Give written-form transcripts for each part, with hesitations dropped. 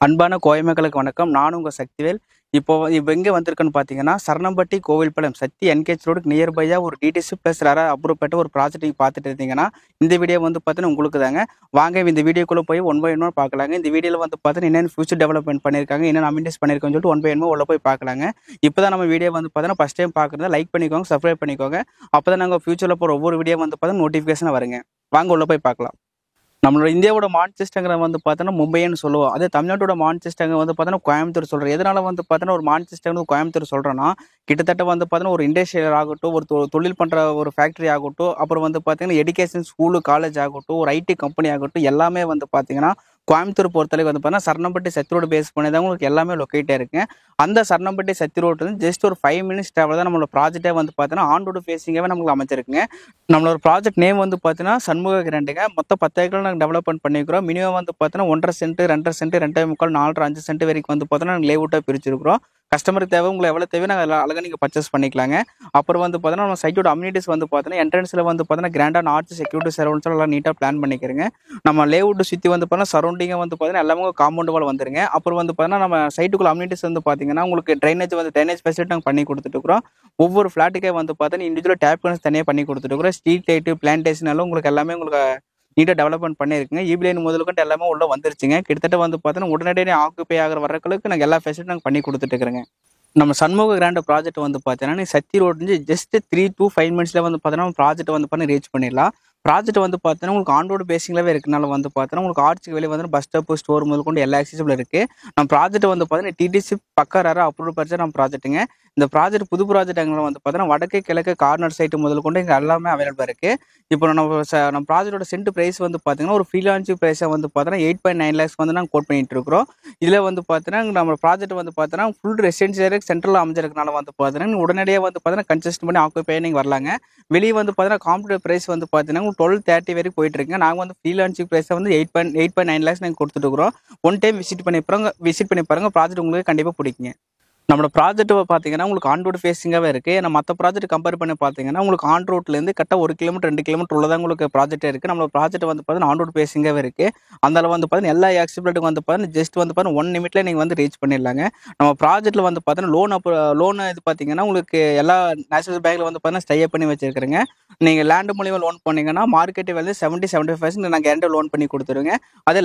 அன்பான கோயமக்களுக்கு வணக்கம். நான் உங்கள் சக்திவேல். இப்போ எங்கே வந்திருக்குன்னு பார்த்தீங்கன்னா, சரணம்பட்டி கோவில்பாளையம் சக்தி என்கேஜ் ரோடுக்கு நியர்பையாக ஒரு டிடிசி ப்ளஸ் ரேரா அப்ரூவ் பெற்ற ஒரு ப்ராஜெக்ட் நீங்கள் பார்த்துட்டு இருந்தீங்கன்னா, இந்த வீடியோ வந்து பார்த்தீங்கன்னா உங்களுக்கு தாங்க. வாங்க இந்த வீடியோக்குள்ளே போய் ஒன் பை ஒன் பார்க்கலாங்க. இந்த வீடியோவில் வந்து பார்த்தீங்கன்னா என்னென்ன ஃபியூச்சர் டெவலப்மெண்ட் பண்ணியிருக்காங்க, என்னென்ன அமெண்டிஸ் பண்ணியிருக்காங்கன்னு சொல்லிட்டு ஒன் பை ஒன் உள்ள போய் பார்க்கலாங்க. இப்போ தான் நம்ம வீடியோ வந்து பார்த்தீங்கன்னா ஃபஸ்ட் டைம் பார்க்குறதா லைக் பண்ணிக்கோங்க, சப்ஸ்கிரைப் பண்ணிக்கோங்க. அப்போ தான் நாங்கள் ஃபியூச்சரில் போகிற ஒவ்வொரு வீடியோ வந்து பார்த்தீங்கன்னா நோட்டிஃபிகேஷன் வருங்க. வாங்க உள்ள போய் பார்க்கலாம். நம்மளோட இந்தியாவோட மான்செஸ்டர்ங்கிற வந்து பார்த்தோன்னா மும்பைன்னு சொல்லுவோம். அதே தமிழ்நாட்டோட மான்செஸ்டர் வந்து பார்த்தோன்னா கோயம்புத்தூர் சொல்கிறோம். எதனால வந்து பார்த்தோன்னா ஒரு மான்செஸ்டர் கோயம்புத்தூர் சொல்கிறோன்னா, கிட்டத்தட்ட வந்து பார்த்தோன்னா ஒரு இண்டஸ்ட்ரியல் ஆகட்டும், ஒரு தொழில் பண்ணுற ஒரு ஃபேக்ட்ரி ஆகட்டும், அப்புறம் வந்து பார்த்தீங்கன்னா எஜுகேஷன் ஸ்கூலு, காலேஜ் ஆகட்டும், ஒரு ஐடி கம்பெனி ஆகட்டும், எல்லாமே வந்து பார்த்தீங்கன்னா கோயம்புத்தூர் பொறுத்தளவுக்கு வந்து பார்த்தீங்கன்னா சரணம்பட்டி சத்தி ரோடு பேஸ் பண்ணி தான் உங்களுக்கு எல்லாமே லொக்கேட்டாக இருக்குங்க. அந்த சரணம்பட்டி சத்தி ரோடு வந்து ஜஸ்ட் ஒரு 5 மினிட்ஸ் டிராவல் தான் நம்மளோட ப்ராஜெக்டே வந்து பார்த்தீங்கன்னா ஆன் ரோடு ஃபேஸிங்காகவே நமக்கு அமைச்சிருக்குங்க. நம்மளோட ப்ராஜெக்ட் நேம் வந்து பார்த்தீங்கன்னா சண்முக கிராண்டுங்க. மொத்தம் 10 ஏக்கர் நாங்கள் டெவலப்மெண்ட் பண்ணிக்கிறோம். மினிமம் வந்து பார்த்தீங்கன்னா 1.5 சென்ட், 2.5 சென்ட், 2.25, 4, 5 சென்ட் வரைக்கும் வந்து பார்த்தீங்கன்னா நாங்கள் லேஅவுட்டாக பிரிச்சிருக்கிறோம். கஸ்டமருக்கு தேவை, உங்களுக்கு எவ்வளோ தேவையோ நாங்கள் அழகாக நீங்கள் பர்ச்சேஸ் பண்ணிக்கலாங்க. அப்புறம் வந்து பார்த்தீங்கன்னா நம்ம சைட்டோட அம்யூனிட்டிஸ் வந்து பார்த்தீங்கன்னா என்ட்ரன்ஸில் வந்து பார்த்தீங்கன்னா கிராண்டான ஆர்ச், செக்யூரிட்டி சரௌண்ட்ஸ் எல்லாம் நீட்டாக பிளான் பண்ணிக்கிறேங்க. நம்ம லேஅவுட் சுற்றி வந்து பார்த்தீங்கன்னா சரௌண்டிங்காக வந்து பார்த்தீங்கன்னா எல்லாமே காம்பவுண்ட் வால் வந்துருங்க. அப்புறம் வந்து பார்த்தீங்கன்னா நம்ம சைட்டுக்குள்ள அம்யூனிட்டிஸ் வந்து பார்த்தீங்கன்னா உங்களுக்கு ட்ரைனேஜ் ஃபெசிலிட்டி நாங்கள் பண்ணி கொடுத்துட்டுருக்கோம். ஒவ்வொரு ஃப்ளாட்டுக்கே வந்து பார்த்தீங்கன்னா இண்டிவிஜுவல் டேப் கனெக்ஷன் தனியாக பண்ணி கொடுத்துட்டுருக்கோம். ஸ்ட்ரீட் லைட்டு, பிளான்டேஷன் எல்லாம் உங்களுக்கு எல்லாமே உங்களுக்கு நீட்டாக டெவலப்மெண்ட் பண்ணியிருக்குங்க. ஈபிலைன் முதல்கொண்டு எல்லாமே உள்ள வந்துருச்சுங்க. கிட்டத்தட்ட வந்து பார்த்தீங்கன்னா உடனடியாக ஆக்குப்பை ஆகிற வரக்களுக்கு நாங்கள் எல்லா ஃபெசிலிட்டி நாங்கள் பண்ணி கொடுத்துட்டுருக்குறோங்க. நம்ம சண்முக கிராண்ட் ப்ராஜெக்ட் வந்து பார்த்தீங்கன்னா சத்தி ரோடு ஜஸ்ட் 3 to 5 மினிட்ஸ்ல வந்து பார்த்தீங்கன்னா ப்ராஜெக்ட் வந்து பண்ணி ரீச் பண்ணிடலாம். ப்ராஜெக்ட் வந்து பார்த்தீங்கன்னா உங்களுக்கு ஆன் ரோடு பேசிங்லாவே இருக்கனால வந்து பார்த்தீங்கன்னா உங்களுக்கு ஆர்ச்சுக்கு வெளியே வந்து பஸ் ஸ்டாப், ஸ்டோர் முதல் கொண்டு எல்லா ஆக்சசிபிள் இருக்கு. நம்ம ப்ராஜெக்ட் வந்து பார்த்தீங்கன்னா டிடிசி பக்கா ரேரா அப்ரூவ் பறிச்சா நம்ம ப்ராஜெக்ட்டுங்க. இந்த ப்ராஜெக்ட் புது ப்ராஜெக்ட் எங்களை வந்து பார்த்தீங்கன்னா வடக்கு, கிழக்கு, கார்னர் சைட்டு முதல் கொண்டு இங்கே எல்லாமே அவைலபிளாக இருக்கு. இப்போ நம்ம ப்ராஜெக்டோட சென்ட் பிரைஸ் வந்து பார்த்தீங்கன்னா ஒரு ஃப்ரீலான்சிங் பிரைஸாக வந்து பார்த்தீங்கன்னா 8.9 lakhs வந்து நாங்கள் கோட் பண்ணிட்டு இருக்கிறோம். இதில் வந்து பார்த்தீங்கன்னா நம்ம ப்ராஜெக்ட் வந்து பார்த்தீங்கன்னா ஃபுல் ரெசிடென்சியல் சென்ட்ரல் அமைஞ்சிருக்கனால வந்து பார்த்தீங்கன்னா உடனடியாக வந்து பார்த்தீங்கன்னா கன்செஸ்ட் பண்ணி ஆக்குப்பை நீங்கள் வரலாங்க. வெளியே வந்து பார்த்தீங்கன்னா காம்படிட்டிவ் பிரைஸ் வந்து பார்த்தீங்கன்னா 12:30 வரைக்கும் போயிட்டு இருக்குங்க. நாங்கள் வந்து ஃப்ரீலான்சிங் பிரைஸை வந்து 8.9 lakhs நாங்கள் கொடுத்துட்டு இருக்கிறோம். ஒன் டைம் விசிட் பண்ணி பாருங்க, ப்ராஜெக்ட் உங்களுக்கு கண்டிப்பாக பிடிக்குங்க. நம்மளோட ப்ராஜெக்ட் பார்த்தீங்கன்னா உங்களுக்கு ஆன் ரோடு ஃபேஸிங்காகவே இருக்குது. ஏன்னா மற்ற ப்ராஜெக்ட் கம்பேர் பண்ணி பார்த்தீங்கன்னா உங்களுக்கு ஆன் ரோட்லேருந்து கரெக்டாக 1 கிலோமீட்டர் 2 கிலோமீட்டர் உள்ளதான் உங்களுக்கு ப்ராஜெக்டே இருக்குது. நம்மளோட ப்ராஜெக்ட் வந்து பார்த்தீங்கன்னா ஆன் ரோடு ஃபேஸிங்காகவே இருக்குது. அந்த வந்து பார்த்தீங்கன்னா எல்லா ஆக்சிபிலிட்டிக்கும் வந்து பார்த்தீங்கன்னா ஜஸ்ட் வந்து பார்த்தீங்கன்னா 1 நிமிட்ல நீங்கள் வந்து ரீச் பண்ணிடலாங்க. நம்ம ப்ராஜெக்ட்டில் வந்து பார்த்தீங்கன்னா லோன் இது பார்த்தீங்கன்னா உங்களுக்கு எல்லா நேஷனல் பேங்க்கில் வந்து பார்த்தீங்கன்னா ஸ்டே பண்ணி வச்சிருக்கிறேங்க. நீங்கள் லேண்டு மூலியமாக லோன் பண்ணீங்கன்னா மார்க்கெட்டு வந்து 70-75% நான் கேரண்டி லோன் பண்ணி கொடுத்துருங்க. அதே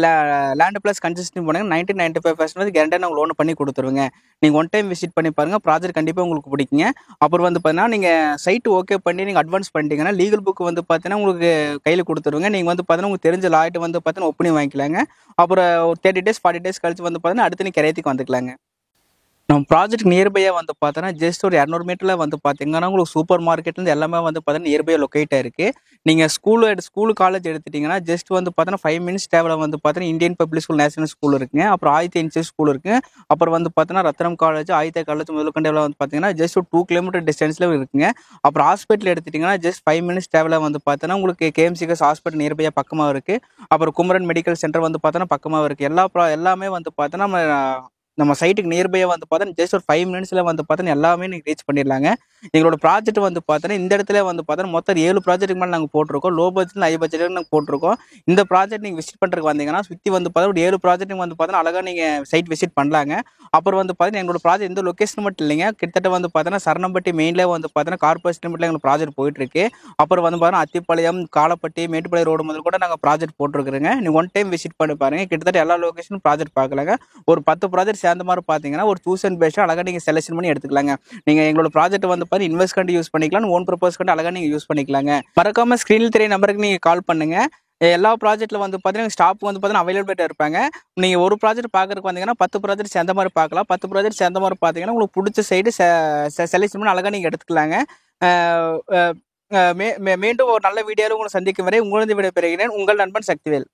லேண்டு ப்ளஸ் கன்செஷன் போனீங்கன்னா 90-95% வந்து கேரண்டி நாங்கள் லோன் பண்ணி கொடுத்துருங்க. நீங்கள் ஒன் டைம் விசிட் பண்ணி பாருங்க, ப்ராஜெக்ட் கண்டிப்பாக உங்களுக்கு பிடிக்குங்க. அப்புறம் வந்து பார்த்தீங்கன்னா நீங்கள் சைட்டு ஓகே பண்ணி நீங்கள் அட்வான்ஸ் பண்ணிட்டீங்கன்னா லீகல் புக் வந்து பார்த்தீங்கன்னா உங்களுக்கு கையில் கொடுத்துருங்க. நீங்கள் வந்து பார்த்தீங்கன்னா உங்களுக்கு தெரிஞ்ச லாய்ட்டு வந்து பார்த்தீங்கன்னா ஒப்பனி வாங்கிக்கலாங்க. அப்புறம் ஒரு 30 days 40 days கழிச்சு வந்து பார்த்தீங்கன்னா அடுத்து நீங்கள் கிரையத்துக்கு வந்துக்கலாங்க. நம்ம ப்ராஜெக்ட் நியர்பையாக வந்து பார்த்தோன்னா ஜஸ்ட் ஒரு 200 மீட்டரில் வந்து பார்த்தீங்கன்னா உங்களுக்கு சூப்பர் மார்க்கெட்லேருந்து எல்லாமே வந்து பார்த்தீங்கன்னா நியர்பையாக லொக்கேட்டாக இருக்குது. நீங்கள் ஸ்கூலு காலேஜ் எடுத்துட்டிங்கன்னா ஜஸ்ட் வந்து பார்த்தீங்கன்னா 5 மினிட்ஸ் டிராவலில் வந்து பார்த்தீங்கன்னா Indian public school, national school இருக்குங்க. அப்புறம் ஆதித்யா இன்ஸ்டியூட் ஸ்கூல் இருக்குது. அப்புறம் வந்து பார்த்தீங்கன்னா ரத்னம் காலேஜ், ஆதித்யா காலேஜ் முதல்கொண்டு வந்து பார்த்தீங்கன்னா ஜஸ்ட் ஒரு 2 கிலோமீட்டர் டிஸ்டன்ஸில் இருக்குங்க. அப்புறம் ஹாஸ்பிட்டல் எடுத்துட்டிங்கன்னா ஜஸ்ட் 5 மினிட்ஸ் டிராவலில் வந்து பார்த்தீங்கன்னா உங்களுக்கு கேஎம்சிஎஸ் ஹாஸ்பிட்டல் நியர்பையாக பக்கமாக இருக்குது. அப்புறம் குமரன் மெடிக்கல் சென்டர் வந்து பார்த்தோன்னா பக்கமாக இருக்குது. எல்லாமே வந்து பார்த்தோன்னா நம்ம சைட்டுக்கு நியர்பையாக வந்து பார்த்தோன்னா ஜஸ்ட் ஒரு 5 மினிட்ஸில் வந்து பார்த்தோன்னா எல்லாமே நீங்கள் ரீச் பண்ணிடலாங்க. எங்களோட ப்ராஜெக்ட் வந்து பார்த்தோன்னா இந்த இடத்துல வந்து பார்த்தோன்னா மொத்தம் 7 ப்ராஜெக்ட்டுக்கு மேலே நாங்கள் போட்டிருக்கோம். லோ பட்ஜெட், ஹை பட்ஜெட் நாங்கள் போட்டிருக்கோம். இந்த ப்ராஜெக்ட் நீங்கள் விசிட் பண்ணுறதுக்கு வந்தீங்கன்னா சுற்றி வந்து பார்த்தா ஒரு 7 ப்ராஜெக்ட்டுக்கு வந்து பார்த்தோன்னா அழகாக நீங்கள் சைட் விசிட் பண்ணலாங்க. அப்புறம் வந்து பார்த்தீங்கன்னா எங்களோட ப்ராஜெக்ட் இந்த லொக்கேஷன் மட்டும் இல்லைங்க, கிட்டத்தட்ட வந்து பார்த்தோன்னா சரணம்பட்டி மெயின்லேயே வந்து பார்த்தோன்னா கார்பரேஷன் லிமிட்டில் எங்களுக்கு ப்ராஜெக்ட் போயிட்டுருக்கு. அப்புறம் வந்து பார்த்தோன்னா அத்திப்பாளையம், காலப்பட்டி, மேட்டுப்பாளையம் ரோடு முதல் கூட நாங்கள் ப்ராஜெக்ட் போட்டிருக்கிறோங்க. நீங்கள் ஒன் டைம் விசிட் பண்ணி பாருங்கள், கிட்டத்தட்ட எல்லா லொக்கேஷனும் ப்ராஜெக்ட் பார்க்கலாங்க. ஒரு 10 ப்ராஜெக்ட் சேர்ந்த மாதிரி பார்த்தீங்கன்னா ஒரு சூஸ் அண்ட் பேஸ்ட் அழகாக நீங்கள் செலக்ஷன் பண்ணி எடுத்துக்கலாங்க. நீங்கள் எங்களோட ப்ராஜெக்ட் வந்து பார்த்தீங்கன்னா இன்வெஸ்ட் கண்டு யூஸ் பண்ணிக்கலாம், ஓன் ப்ரப்போஸ் கண்டு அழகாக நீங்கள் யூஸ் பண்ணிக்கலாங்க. மறக்காம ஸ்க்ரீனில் தெரிய நம்பருக்கு நீங்கள் கால் பண்ணுங்க. எல்லா ப்ராஜெக்ட்டில் வந்து பார்த்தீங்கன்னா ஸ்டாப் வந்து பார்த்தீங்கன்னா அவைலபிலிட்டியாக இருப்பாங்க. நீங்கள் ஒரு ப்ராஜெக்ட் பார்க்கறதுக்கு வந்தீங்கன்னா 10 ப்ராஜெக்ட் சேர்ந்த மாதிரி பார்க்கலாம். 10 ப்ராஜெக்ட் சேர்ந்த மாதிரி பார்த்தீங்கன்னா உங்களுக்கு பிடிச்ச சைடு செலக்ஷன் பண்ணி அழகாக நீங்கள் எடுத்துக்கலாங்க. மீண்டும் ஒரு நல்ல வீடியோவில் உங்களை சந்திக்கும் வரை உங்களது விடைபெறுகிறேன். உங்கள் நண்பன் சக்திவேல்.